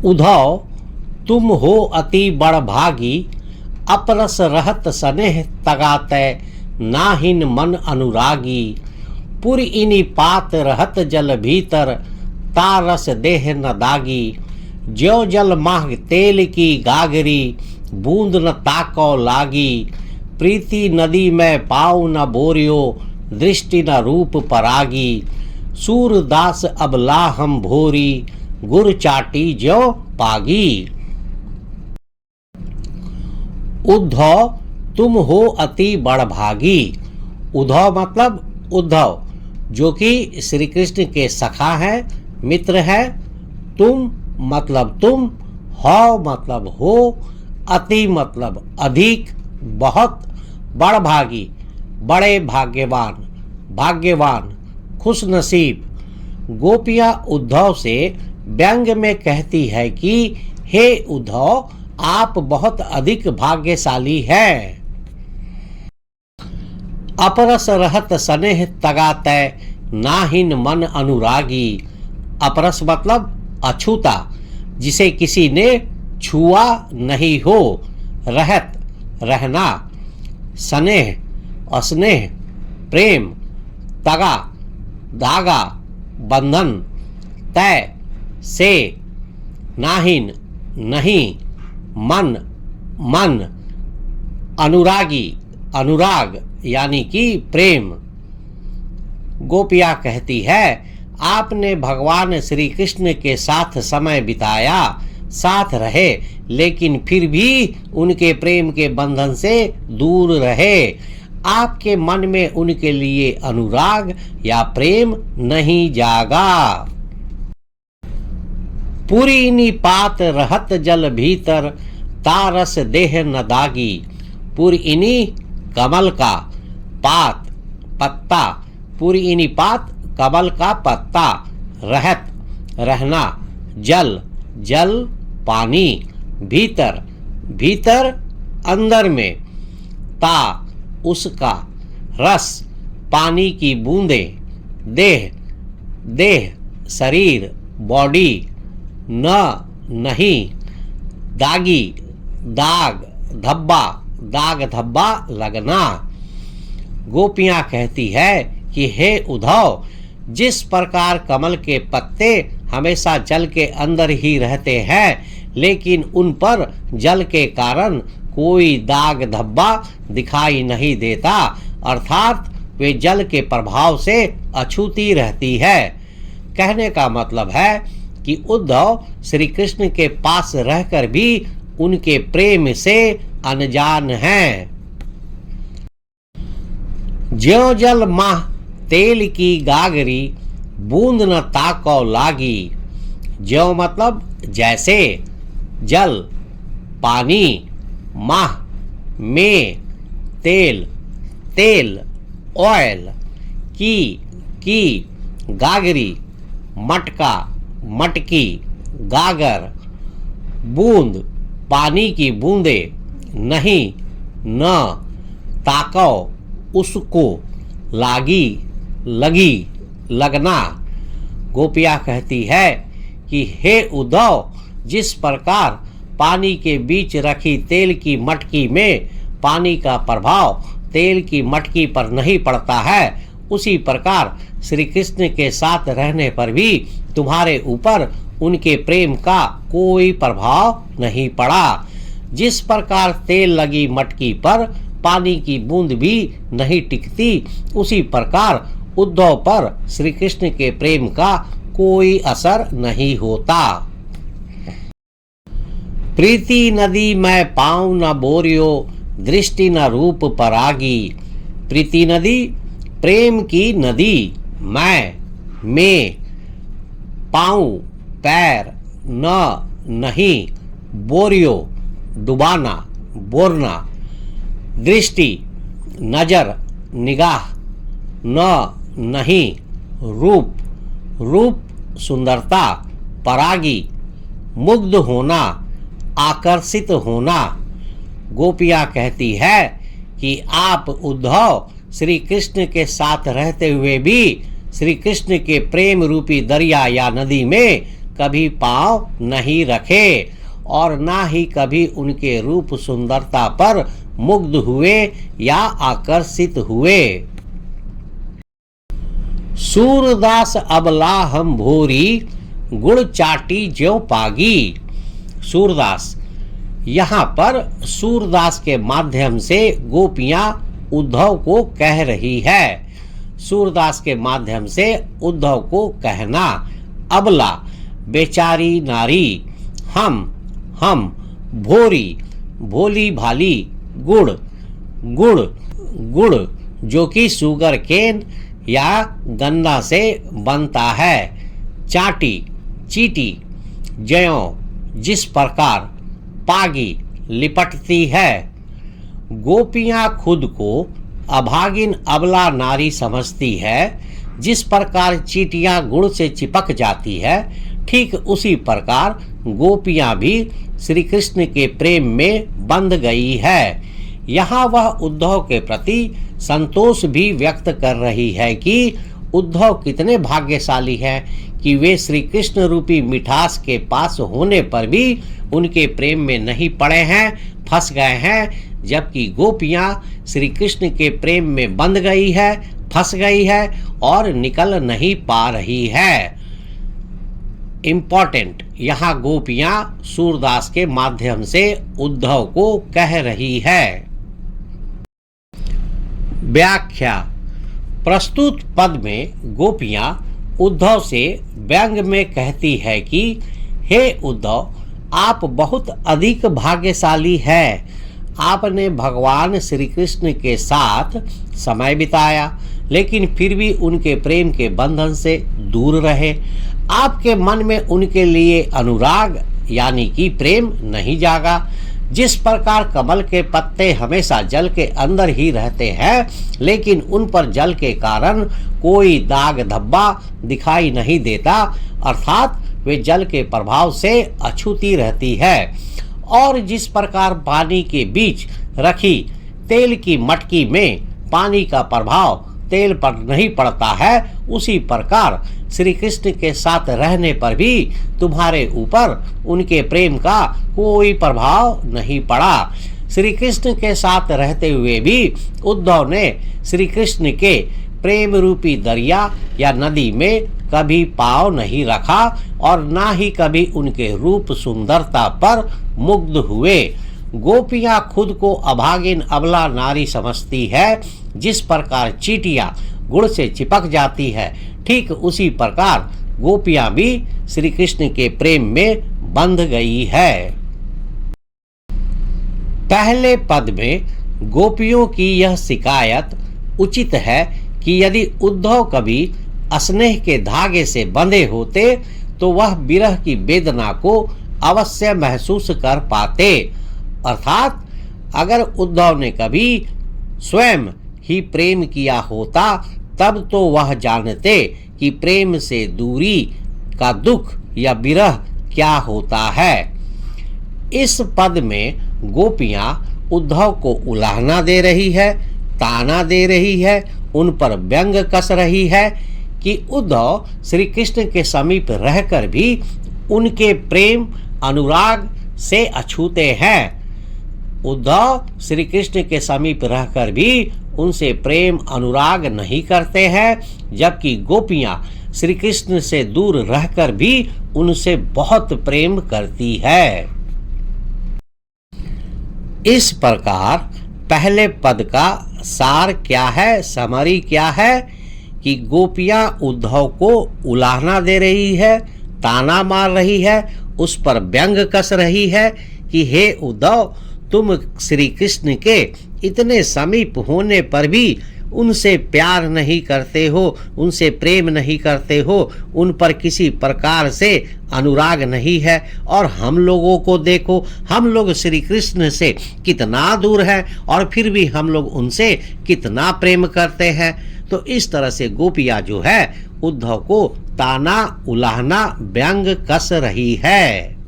उधव तुम हो अति बड़भागी, अपरस रहत सनेह तगातै, नाहिन मन अनुरागी। पुर इनि पात रहत जल भीतर, तारस देह न दागी। ज्यो जल माह तेल की गागरी, बूंद न ताकौ लागी। प्रीति नदी में पाँव न बोरियो, दृष्टि न रूप परागी। सूरदास अबला हम भोरी, गुर चाटी ज्यो पागी। उद्धव तुम हो अति बड़भागी। उद्धव मतलब उद्धव, जो कि श्री कृष्ण के सखा है, मित्र है। तुम मतलब तुम, हो मतलब हो, अति मतलब अधिक, बहुत, बड़भागी बड़े भाग्यवान, भाग्यवान, खुशनसीब। गोपियाँ उद्धव से व्यंग में कहती है कि हे उद्धव, आप बहुत अधिक भाग्यशाली हैं। अपरस रहत सनेह तगातै, नाहिन मन अनुरागी। अपरस मतलब अछूता, जिसे किसी ने छुआ नहीं हो। रहत रहना, स्नेह स्नेह, प्रेम, तगा धागा, बंधन, तय से, नाहिन नहीं, मन मन, अनुरागी अनुराग यानी कि प्रेम। गोपियाँ कहती है, आपने भगवान श्री कृष्ण के साथ समय बिताया, साथ रहे, लेकिन फिर भी उनके प्रेम के बंधन से दूर रहे। आपके मन में उनके लिए अनुराग या प्रेम नहीं जागा। पूरी निपात रहत जल भीतर, तारस देह न दागी। पुरइनी कमल का, पात पत्ता, पुरइनी पात कमल का पत्ता। रहत रहना, जल जल पानी, भीतर भीतर अंदर में, ता उसका, रस पानी की बूंदें, देह देह शरीर बॉडी, न नहीं, दागी दाग धब्बा, दाग धब्बा लगना। गोपियाँ कहती है कि हे उद्धव, जिस प्रकार कमल के पत्ते हमेशा जल के अंदर ही रहते हैं, लेकिन उन पर जल के कारण कोई दाग धब्बा दिखाई नहीं देता, अर्थात वे जल के प्रभाव से अछूती रहती है। कहने का मतलब है कि उद्धव श्री कृष्ण के पास रहकर भी उनके प्रेम से अनजान हैं। ज्यों जल माह तेल की गागरी, बूंद न ताकौ लागी। ज्यों मतलब जैसे, जल पानी, माह में, तेल तेल ऑयल, की गागरी मटका मटकी गागर, बूंद पानी की बूंदे, नहीं न, ताकौ उसको, लागी लगी लगना। गोपियाँ कहती है कि हे उद्धव, जिस प्रकार पानी के बीच रखी तेल की मटकी में पानी का प्रभाव तेल की मटकी पर नहीं पड़ता है, उसी प्रकार श्री कृष्ण के साथ रहने पर भी तुम्हारे ऊपर उनके प्रेम का कोई प्रभाव नहीं पड़ा। जिस प्रकार तेल लगी मटकी पर पानी की बूंद भी नहीं टिकती, उसी प्रकार उद्धव पर श्री कृष्ण के प्रेम का कोई असर नहीं होता। प्रीति नदी में पाँव न बोरियो, दृष्टि न रूप परागी। प्रीति नदी प्रेम की नदी, मैं में, पाँव पैर, न नहीं, बोरियो डुबाना बोरना, दृष्टि नजर निगाह, न नहीं, रूप रूप सुंदरता, परागी मुग्ध होना, आकर्षित होना। गोपियाँ कहती है कि आप उद्धव श्री कृष्ण के साथ रहते हुए भी श्री कृष्ण के प्रेम रूपी दरिया या नदी में कभी पांव नहीं रखे और ना ही कभी उनके रूप सुंदरता पर मुग्ध हुए या आकर्षित हुए। सूरदास अबला हम भोरी गुड़ चाटी ज्यों पागी। सूरदास, यहाँ पर सूरदास के माध्यम से गोपियां उद्धव को कह रही है। सूरदास के माध्यम से उद्धव को कहना, अबला बेचारी नारी, हम भोरी भोली भाली, गुड़ गुड़ गुड़ जो कि शुगर केन या गन्ना से बनता है, चाटी चीटी, ज्यों जिस प्रकार, पागी लिपटती है। गोपियां खुद को अभागिन अबला नारी समझती है। जिस प्रकार चीटियां गुड़ से चिपक जाती है, ठीक उसी प्रकार गोपियां भी श्री कृष्ण के प्रेम में बंध गई है। यहाँ वह उद्धव के प्रति संतोष भी व्यक्त कर रही है कि उद्धव कितने भाग्यशाली हैं कि वे श्री कृष्ण रूपी मिठास के पास होने पर भी उनके प्रेम में नहीं पड़े हैं, फंस गए हैं, जबकि गोपियां श्री कृष्ण के प्रेम में बंध गई है, फंस गई है और निकल नहीं पा रही है। इम्पोर्टेंट, यहाँ गोपियां सूरदास के माध्यम से उद्धव को कह रही है। व्याख्या। प्रस्तुत पद में गोपियां उद्धव से व्यंग में कहती है कि हे उद्धव, आप बहुत अधिक भाग्यशाली हैं। आपने भगवान श्री कृष्ण के साथ समय बिताया, लेकिन फिर भी उनके प्रेम के बंधन से दूर रहे। आपके मन में उनके लिए अनुराग यानी कि प्रेम नहीं जागा। जिस प्रकार कमल के पत्ते हमेशा जल के अंदर ही रहते हैं, लेकिन उन पर जल के कारण कोई दाग धब्बा दिखाई नहीं देता, अर्थात वे जल के प्रभाव से अछूती रहती है। और जिस प्रकार पानी के बीच रखी तेल की मटकी में पानी का प्रभाव तेल पर नहीं पड़ता है, उसी प्रकार श्री कृष्ण के साथ रहने पर भी तुम्हारे ऊपर उनके प्रेम का कोई प्रभाव नहीं पड़ा। श्री कृष्ण के साथ रहते हुए भी उद्धव ने श्री कृष्ण के प्रेम रूपी दरिया या नदी में कभी पाँव नहीं रखा और ना ही कभी उनके रूप सुंदरता पर मुग्ध हुए। गोपियां खुद को अभागिन अबला नारी समझती है। जिस प्रकार चीटियां गुड़ से चिपक जाती है, ठीक उसी प्रकार गोपियां भी श्री कृष्ण के प्रेम में बंध गई है। पहले पद में गोपियों की यह शिकायत उचित है कि यदि उद्धव कभी स्नेह के धागे से बंधे होते तो वह विरह की वेदना को अवश्य महसूस कर पाते। अर्थात अगर उद्धव ने कभी स्वयं ही प्रेम किया होता, तब तो वह जानते कि प्रेम से दूरी का दुख या विरह क्या होता है। इस पद में गोपियां उद्धव को उलाहना दे रही है, ताना दे रही है, उन पर व्यंग कस रही है कि उद्धव श्री कृष्ण के समीप रहकर भी उनके प्रेम अनुराग से अछूते हैं। उद्धव श्री कृष्ण के समीप रहकर भी उनसे प्रेम अनुराग नहीं करते हैं, जबकि गोपियां श्री कृष्ण से दूर रहकर भी उनसे बहुत प्रेम करती है। इस प्रकार पहले पद का सार क्या है, समरी क्या है कि गोपियां उद्धव को उलाहना दे रही है, ताना मार रही है, उस पर व्यंग कस रही है कि हे उद्धव, तुम श्री कृष्ण के इतने समीप होने पर भी उनसे प्यार नहीं करते हो, उनसे प्रेम नहीं करते हो, उन पर किसी प्रकार से अनुराग नहीं है। और हम लोगों को देखो, हम लोग श्री कृष्ण से कितना दूर हैं और फिर भी हम लोग उनसे कितना प्रेम करते हैं। तो इस तरह से गोपियां जो है उद्धव को ताना उलाहना व्यंग कस रही है।